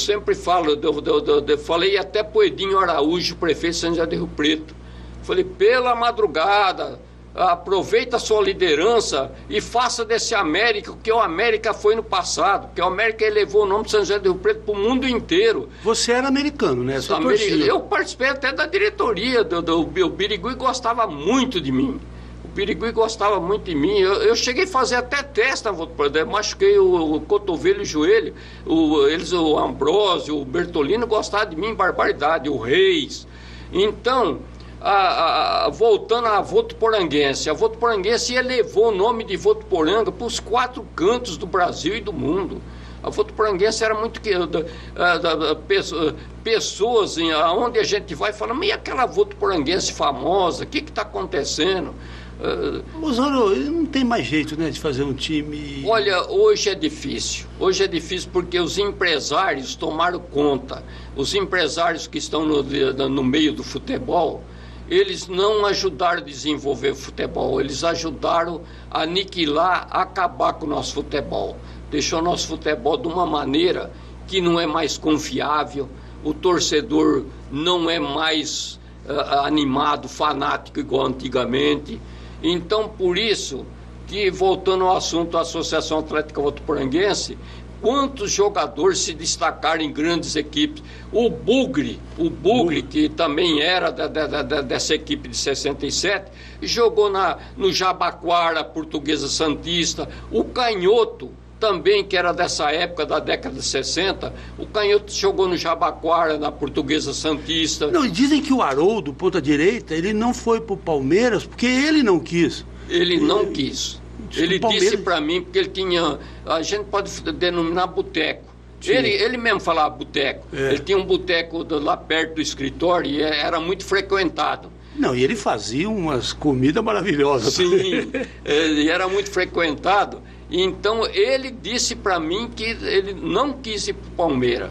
falei até pro Edinho Araújo, prefeito de São José do Rio Preto, falei: pela madrugada, aproveita a sua liderança e faça desse América o que o América foi no passado, porque o América elevou o nome de São José do Rio Preto para o mundo inteiro. Você era americano, né? Eu participei até da diretoria do Birigui, gostava muito de mim. O Birigui gostava muito de mim. Eu cheguei a fazer até teste na Votuporanguense, machuquei o cotovelo e o joelho. O Ambrósio, o Bertolino gostavam de mim, barbaridade, o Reis. Então, voltando à Votuporanguense, a Votuporanguense elevou o nome de Votuporanga para os 4 cantos do Brasil e do mundo. A Votuporanguense era muito pessoas, aonde a gente vai, falam: mas e aquela Votuporanguense famosa, o que está acontecendo? Osório, não tem mais jeito, né, de fazer um time... Olha, hoje é difícil. Hoje é difícil porque os empresários tomaram conta. Os empresários que estão no meio do futebol, eles não ajudaram a desenvolver o futebol, eles ajudaram a aniquilar, a acabar com o nosso futebol. Deixou o nosso futebol de uma maneira que não é mais confiável, o torcedor não é mais animado, fanático igual antigamente. Então, por isso que, voltando ao assunto da Associação Atlética Votuporanguense, quantos jogadores se destacaram em grandes equipes? O Bugre, que também era dessa equipe de 67, jogou no Jabaquara, Portuguesa Santista. O Canhoto, também, que era dessa época, da década de 60, o Canhoto jogou no Jabaquara, na Portuguesa Santista. Não, e dizem que o Haroldo, ponta direita, ele não foi pro Palmeiras porque ele não quis. Ele não quis. Ele disse para mim, porque ele tinha... A gente pode denominar boteco. Ele mesmo falava boteco. Ele tinha um boteco lá perto do escritório e era muito frequentado. Não, e ele fazia umas comidas maravilhosas. Sim, ele era muito frequentado. Então, ele disse para mim que ele não quis ir para o Palmeiras.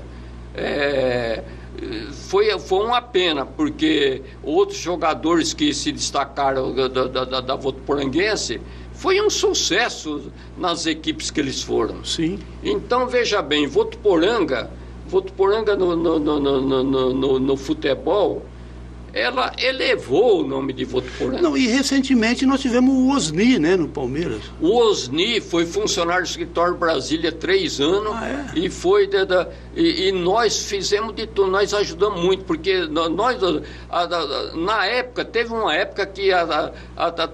Foi uma pena, porque outros jogadores que se destacaram da Votuporanguense, foi um sucesso nas equipes que eles foram. Sim. Então, veja bem, Votuporanga no futebol, ela elevou o nome de Votuporanga. Não, e recentemente nós tivemos o Osni, né, no Palmeiras. O Osni foi funcionário do escritório Brasília 3 anos. E foi e nós fizemos de tudo, nós ajudamos muito, porque nós, na época, teve uma época que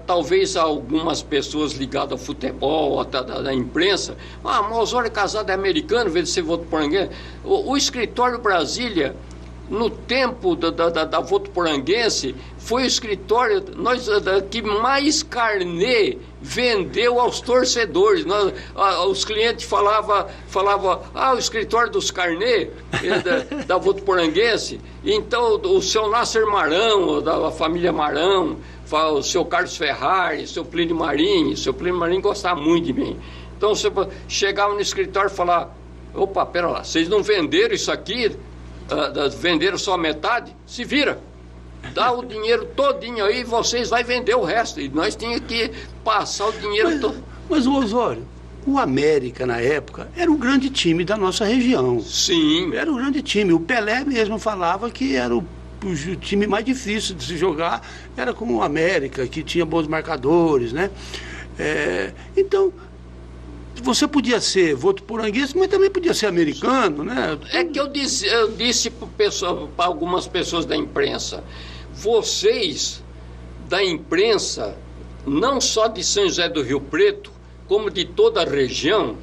talvez algumas pessoas ligadas ao futebol, da imprensa, mas o Osório é casado, é americano, em vez de ser votuporanguense. O escritório Brasília, no tempo da Votuporanguense, foi o escritório que mais carnê vendeu aos torcedores. Os clientes falavam, o escritório dos carnê da Votuporanguense. Então, o seu Nasser Marão, da família Marão, o seu Carlos Ferrari, o seu Plínio Marinho. O seu Plínio Marinho gostava muito de mim. Então, você chegava no escritório e falava: opa, pera lá, vocês não venderam isso aqui? Venderam só metade? Se vira, dá o dinheiro todinho aí, vocês vai vender o resto, e nós tínhamos que passar o dinheiro todo. Mas o Osório, o América na época era o grande time da nossa região. Sim. Era o grande time, o Pelé mesmo falava que era o time mais difícil de se jogar, era com o América, que tinha bons marcadores, né? Então, você podia ser votuporanguense, mas também podia ser americano, né? É que eu disse para algumas pessoas da imprensa: vocês da imprensa, não só de São José do Rio Preto, como de toda a região,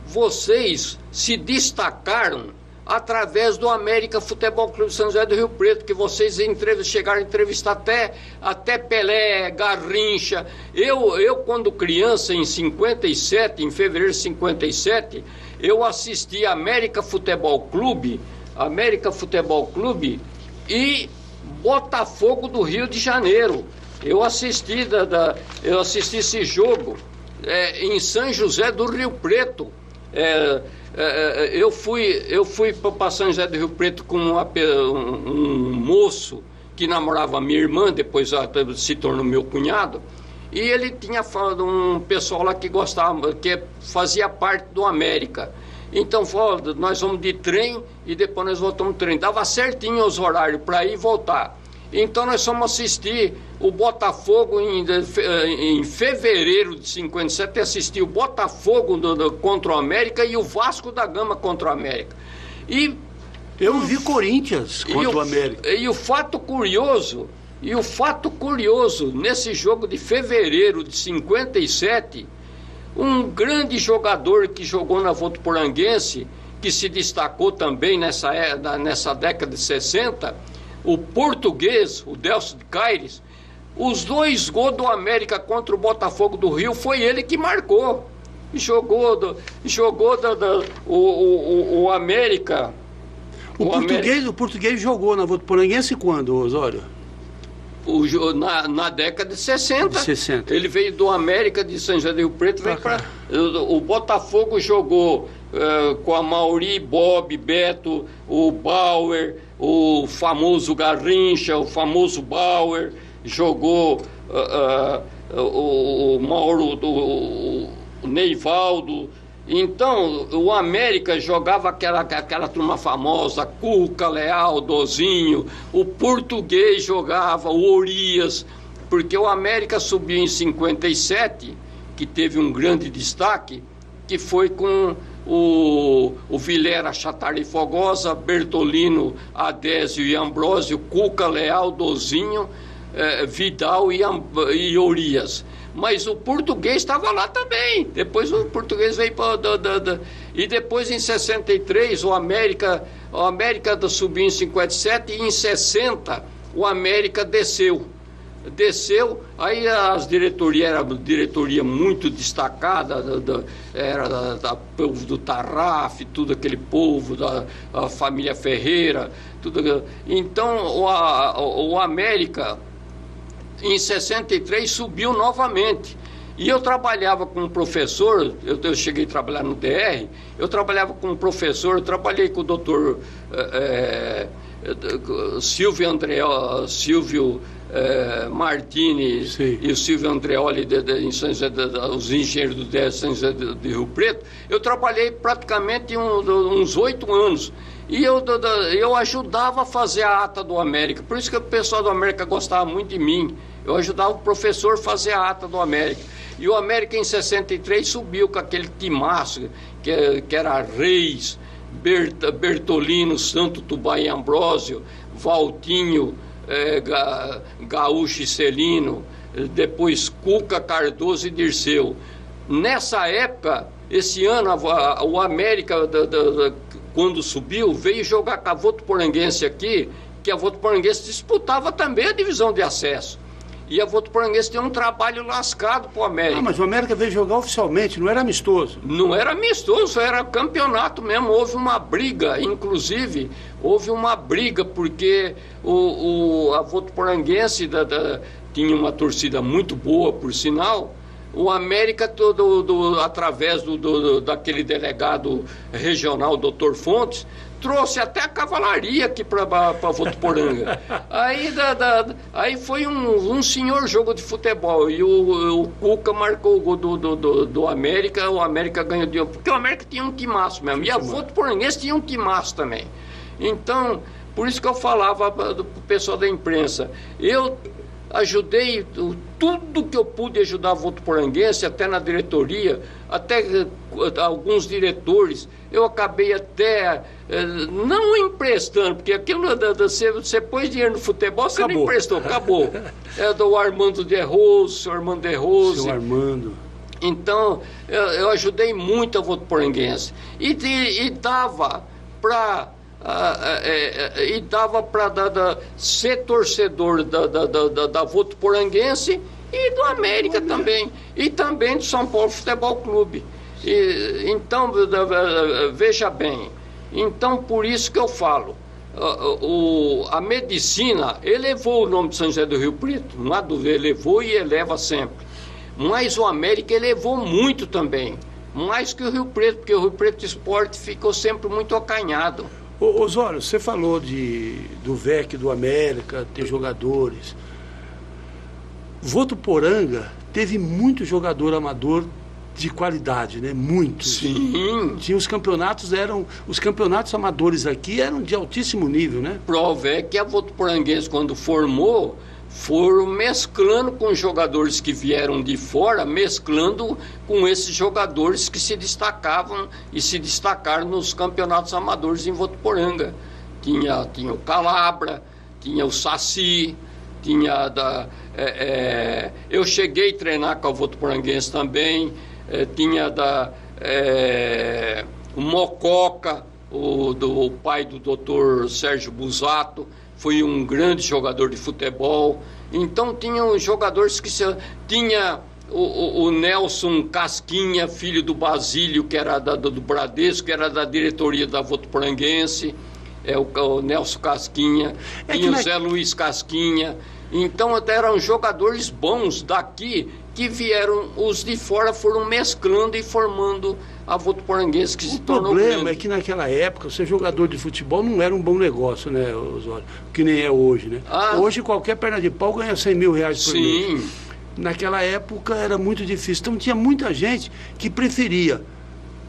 vocês se destacaram através do América Futebol Clube São José do Rio Preto, que vocês chegaram a entrevistar até Pelé, Garrincha. Eu, quando criança, em 57, em fevereiro de 57, eu assisti América Futebol Clube e Botafogo do Rio de Janeiro. Eu assisti esse jogo em São José do Rio Preto. Eu fui para São José do Rio Preto com um moço que namorava minha irmã, depois se tornou meu cunhado, e ele tinha um pessoal lá que gostava, que fazia parte do América. Então falou: nós vamos de trem e depois nós voltamos de trem. Dava certinho os horários para ir e voltar. Então nós fomos assistir o Botafogo em fevereiro de 57, assistir o Botafogo contra o América e o Vasco da Gama contra o América. E eu vi Corinthians contra o América. E o fato curioso, nesse jogo de fevereiro de 57, um grande jogador que jogou na Votuporanguense, que se destacou também nessa década de 60, o português, o Delcio de Caires, os 2 gols do América contra o Botafogo do Rio, foi ele que marcou. Jogou o América. O português jogou na Votuporanguense quando, Osório? Na década de 60. De 60. Ele veio do América de São José do Rio Preto, veio para... O Botafogo jogou com a Mauri, Bob, Beto, o Bauer, o famoso Garrincha, o famoso Bauer, jogou o Mauro, o Neivaldo. Então, o América jogava aquela turma famosa, Cuca, Leal, Dozinho, o Português jogava, o Orias, porque o América subiu em 57, que teve um grande destaque, que foi com o Vilera, Chatar e Fogosa, Bertolino, Adésio e Ambrósio, Cuca, Leal, Dozinho, Vidal e Orias. Mas o Português estava lá também. Depois o Português veio para... E depois, em 63, o América subiu em 57 e em 60 o América desceu. Aí as diretorias, era uma diretoria muito destacada, era da povo do Tarraf, tudo aquele povo, da família Ferreira, tudo. Então o América, em 63, subiu novamente. E eu trabalhava com um professor, eu cheguei a trabalhar no DR, eu trabalhava com um professor, eu trabalhei com o doutor Silvio Martini. Sim. E o Silvio Andreoli, em São José, os engenheiros do DR São José de Rio Preto. Eu trabalhei praticamente uns 8 anos. E eu ajudava a fazer a ata do América. Por isso que o pessoal do América gostava muito de mim. Eu ajudava o professor a fazer a ata do América. E o América, em 63, subiu com aquele timaço, que era Reis, Bertolino, Santo Tubá e Ambrósio, Valtinho, Gaúcho e Celino, depois Cuca, Cardoso e Dirceu. Nessa época, esse ano, o América, quando subiu, veio jogar com a Votuporanguense aqui, que a Votuporanguense disputava também a divisão de acesso. E a Votuporanguense tem um trabalho lascado pro América. Ah, mas o América veio jogar oficialmente, não era amistoso? Não era amistoso, era campeonato mesmo. Houve uma briga, inclusive, porque a Votuporanguense tinha uma torcida muito boa, por sinal. O América, através daquele delegado regional, Dr. Fontes, trouxe até a cavalaria aqui para Votuporanga. Aí foi um senhor jogo de futebol. E o Cuca marcou o gol do América. O América ganhou de... Porque o América tinha um timaço mesmo. E a Votuporanguense tinha um timaço também. Então, por isso que eu falava pro pessoal da imprensa. Eu ajudei tudo que eu pude ajudar a Votuporanguense, até na diretoria, até alguns diretores. Eu acabei até não emprestando, porque aquilo você pôs dinheiro no futebol, você não emprestou, acabou. Do Armando de Rose, seu Armando de Rose. Seu Armando. Então, eu ajudei muito a Votuporanguense. E dava para ser torcedor da Votuporanguense e do América também. E também do São Paulo Futebol Clube. Então, veja bem, então por isso que eu falo, a medicina elevou o nome de São José do Rio Preto, não há dúvida, elevou e eleva sempre, mas o América elevou muito também, mais que o Rio Preto, porque o Rio Preto Esporte ficou sempre muito acanhado. Osório, você falou do VEC do América, ter jogadores. Votuporanga teve muito jogador amador de qualidade, né? Muitos. Sim. Tinha os campeonatos amadores aqui eram de altíssimo nível, né? Prova é que a Votuporanguense, quando formou, foram mesclando com os jogadores que vieram de fora, mesclando com esses jogadores que se destacavam e se destacaram nos campeonatos amadores em Votuporanga. Tinha o Calabra, tinha o Saci, tinha eu cheguei a treinar com a Votuporanguense também. Tinha o Mococa, o pai do doutor Sérgio Busato, foi um grande jogador de futebol. Então tinham jogadores que tinha o Nelson Casquinha, filho do Basílio, que era do Bradesco, que era da diretoria da Votuporanguense, o Nelson Casquinha, tinha o Zé Luiz Casquinha. Então eram jogadores bons daqui que vieram, os de fora foram mesclando e formando a Votuporanguense, que se tornou grande. O problema é que naquela época ser jogador de futebol não era um bom negócio, né, Osório? Que nem é hoje, né? Hoje qualquer perna de pau ganha 100 mil reais por mês. Naquela época era muito difícil. Então tinha muita gente que preferia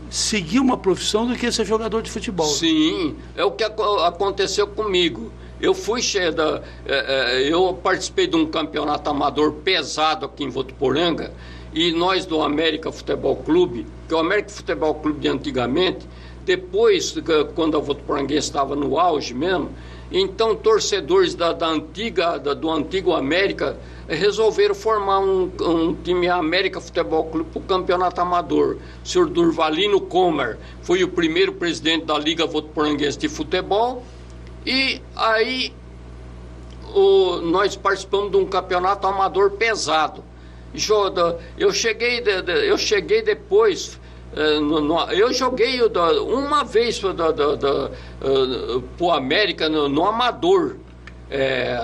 seguir uma profissão do que ser jogador de futebol. Sim, é o que aconteceu comigo. Eu eu participei de um campeonato amador pesado aqui em Votuporanga, e nós do América Futebol Clube, que o América Futebol Clube de antigamente, depois, quando a Votuporanguense estava no auge mesmo, então torcedores do antigo América resolveram formar um time América Futebol Clube para o campeonato amador. O senhor Durvalino Comer foi o primeiro presidente da Liga Votuporanguense de Futebol. E aí nós participamos de um campeonato amador pesado. Eu cheguei depois, eu joguei uma vez para o América no amador.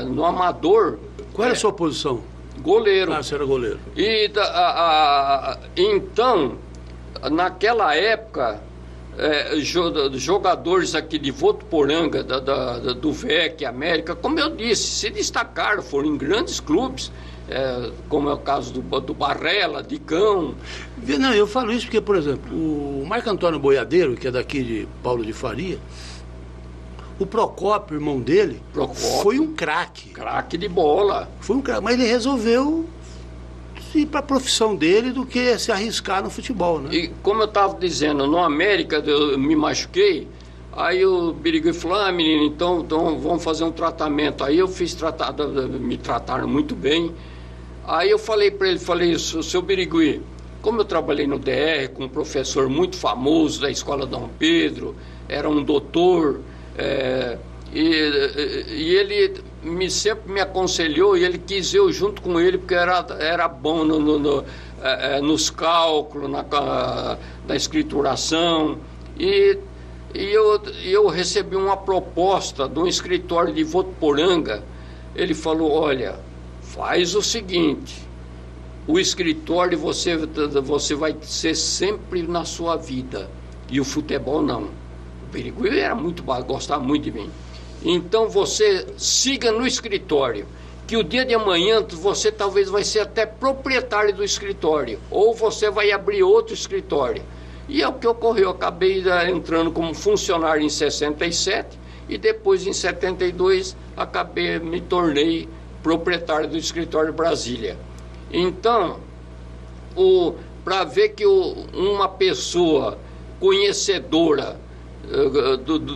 No amador. Qual era a sua posição? Goleiro. Você era goleiro. E então, naquela época, jogadores aqui de Votuporanga, do VEC, América, como eu disse, se destacaram, foram em grandes clubes, como é o caso do Barrela, Dicão. Não, eu falo isso porque, por exemplo, o Marco Antônio Boiadeiro, que é daqui de Paulo de Faria, o Procópio, irmão dele, foi um craque. Craque de bola. Foi um craque, mas ele resolveu ir para a profissão dele do que se arriscar no futebol, né? E como eu estava dizendo, no América eu me machuquei, aí o Birigui falou, menino, então vamos fazer um tratamento. Aí eu fiz me trataram muito bem. Aí eu falei para ele, seu Birigui, como eu trabalhei no DR com um professor muito famoso da Escola Dom Pedro, era um doutor, e ele sempre me aconselhou, e ele quis eu junto com ele, porque era bom nos cálculos, na escrituração. E eu recebi uma proposta de um escritório de Votuporanga. Ele falou, olha, faz o seguinte, o escritório você vai ser sempre na sua vida, e o futebol não. O Birigui gostava muito de mim. Então você siga no escritório, que o dia de amanhã você talvez vai ser até proprietário do escritório, ou você vai abrir outro escritório. E é o que ocorreu, eu acabei entrando como funcionário em 67 e depois em 72 me tornei proprietário do escritório Brasília. Então, para ver que uma pessoa conhecedora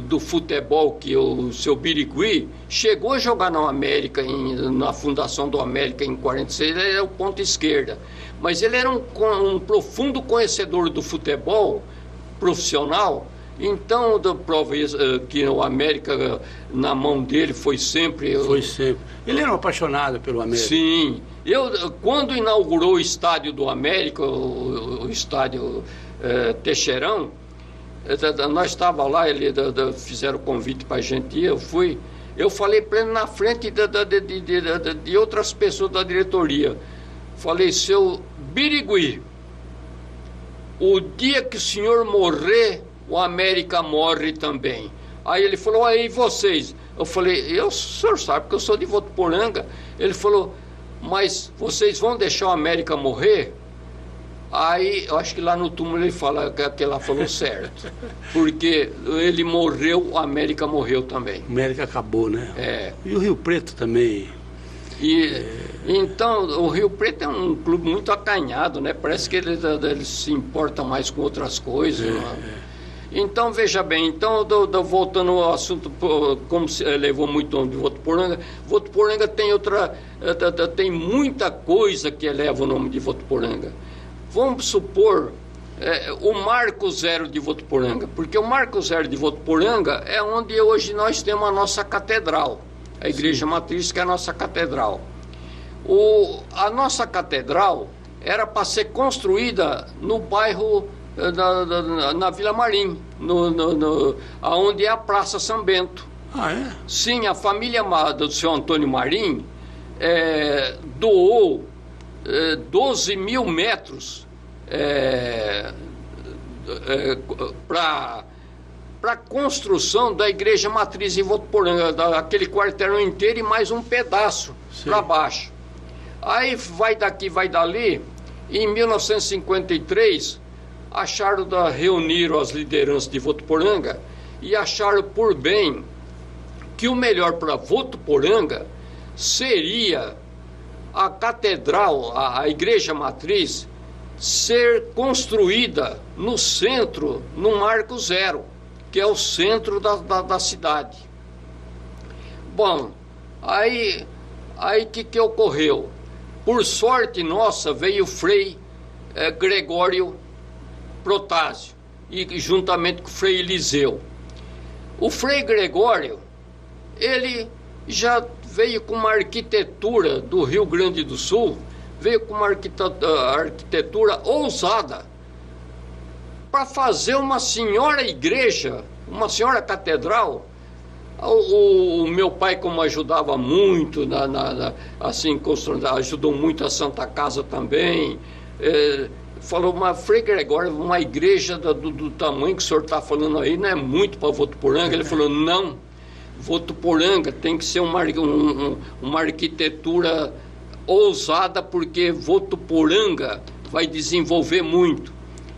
do futebol, que o seu Birigui chegou a jogar na América, na fundação do América em 46, ele era o ponta esquerda, mas ele era um profundo conhecedor do futebol profissional. Então, prova que o América na mão dele foi sempre. Ele era um apaixonado pelo América. Sim. Quando inaugurou o estádio do América, o estádio Teixeirão, nós estávamos lá, fizeram o convite para a gente ir, eu fui. Eu falei para ele na frente de outras pessoas da diretoria. Falei, seu Birigui, o dia que o senhor morrer, o América morre também. Aí ele falou, aí vocês? Eu falei, o senhor sabe que eu sou de Votuporanga. Ele falou, mas vocês vão deixar o América morrer? Aí, eu acho que lá no túmulo ele fala que ela falou certo. Porque ele morreu, o América morreu também. O América acabou, né? E o Rio Preto também. Então, o Rio Preto é um clube muito acanhado, né? Parece que ele se importa mais com outras coisas. Então, veja bem, voltando ao assunto, como se levou muito nome de Votuporanga, Votuporanga tem muita coisa que eleva o nome de Votuporanga. Vamos supor o Marco Zero de Votuporanga, porque o Marco Zero de Votuporanga é onde hoje nós temos a nossa catedral, a Igreja Matriz, que é a nossa catedral. A nossa catedral era para ser construída no bairro, na Vila Marim, onde é a Praça São Bento. Ah, é? Sim, a família do seu Antônio Marim doou 12 mil metros para a construção da igreja matriz em Votuporanga, aquele quarteirão inteiro e mais um pedaço para baixo. Aí vai daqui, vai dali. Em 1953, reuniram as lideranças de Votuporanga e acharam por bem que o melhor para Votuporanga seria a catedral, a igreja matriz, ser construída no centro, no Marco Zero, que é o centro da cidade. Bom, aí que ocorreu? Por sorte nossa, veio o Frei Gregório Protásio, e juntamente com o Frei Eliseu. O Frei Gregório, ele já veio com uma arquitetura do Rio Grande do Sul, veio com uma arquitetura ousada, para fazer uma senhora igreja, uma senhora catedral. O meu pai, como ajudava muito, assim, ajudou muito a Santa Casa também, falou, mas Frei Gregório, uma igreja do tamanho que o senhor está falando aí, não é muito para Votuporanga? Ele falou, não, Votuporanga tem que ser uma arquitetura ousada, porque Votuporanga vai desenvolver muito.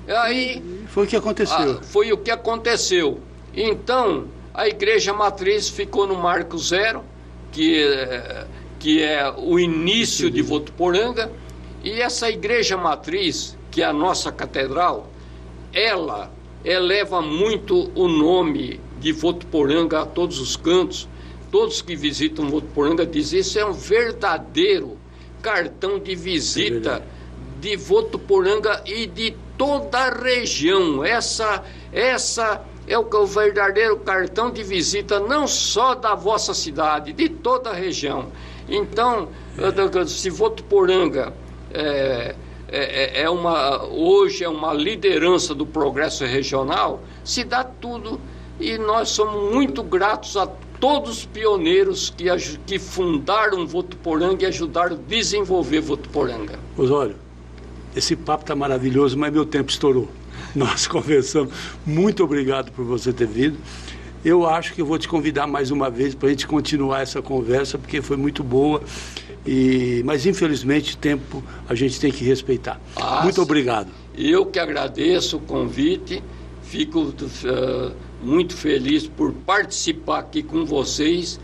Aí foi o que aconteceu. Foi o que aconteceu. Então, a igreja matriz ficou no Marco Zero, que é o início de Votuporanga, e essa igreja matriz, que é a nossa catedral, ela eleva muito o nome de Votuporanga a todos os cantos. Todos que visitam Votuporanga dizem, isso é um verdadeiro cartão de visita de Votuporanga e de toda a região. Essa é o verdadeiro cartão de visita, não só da vossa cidade, de toda a região. Então, se Votuporanga hoje é uma liderança do progresso regional, se dá tudo, e nós somos muito gratos a todos os pioneiros que fundaram Votuporanga e ajudaram a desenvolver Votuporanga. Osório, esse papo está maravilhoso, mas meu tempo estourou. Nós conversamos. Muito obrigado por você ter vindo. Eu acho que eu vou te convidar mais uma vez para a gente continuar essa conversa, porque foi muito boa. Mas, infelizmente, tempo a gente tem que respeitar. Muito obrigado. Eu que agradeço o convite. Fico muito feliz por participar aqui com vocês,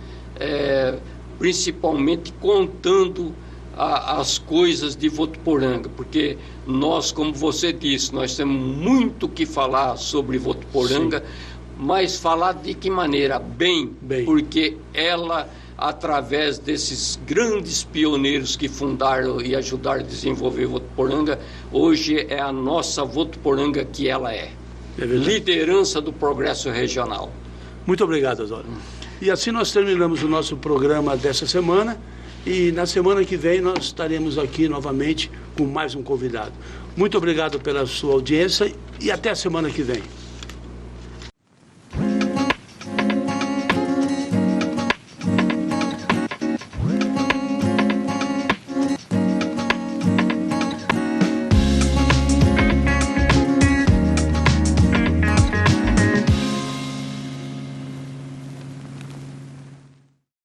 principalmente contando as coisas de Votuporanga, porque nós, como você disse, nós temos muito que falar sobre Votuporanga. Sim. Mas falar de que maneira? Bem, porque ela, através desses grandes pioneiros que fundaram e ajudaram a desenvolver Votuporanga, hoje é a nossa Votuporanga que ela é. Liderança do progresso regional. Muito obrigado, Osório. E assim nós terminamos o nosso programa dessa semana, e na semana que vem nós estaremos aqui novamente com mais um convidado. Muito obrigado pela sua audiência e até a semana que vem.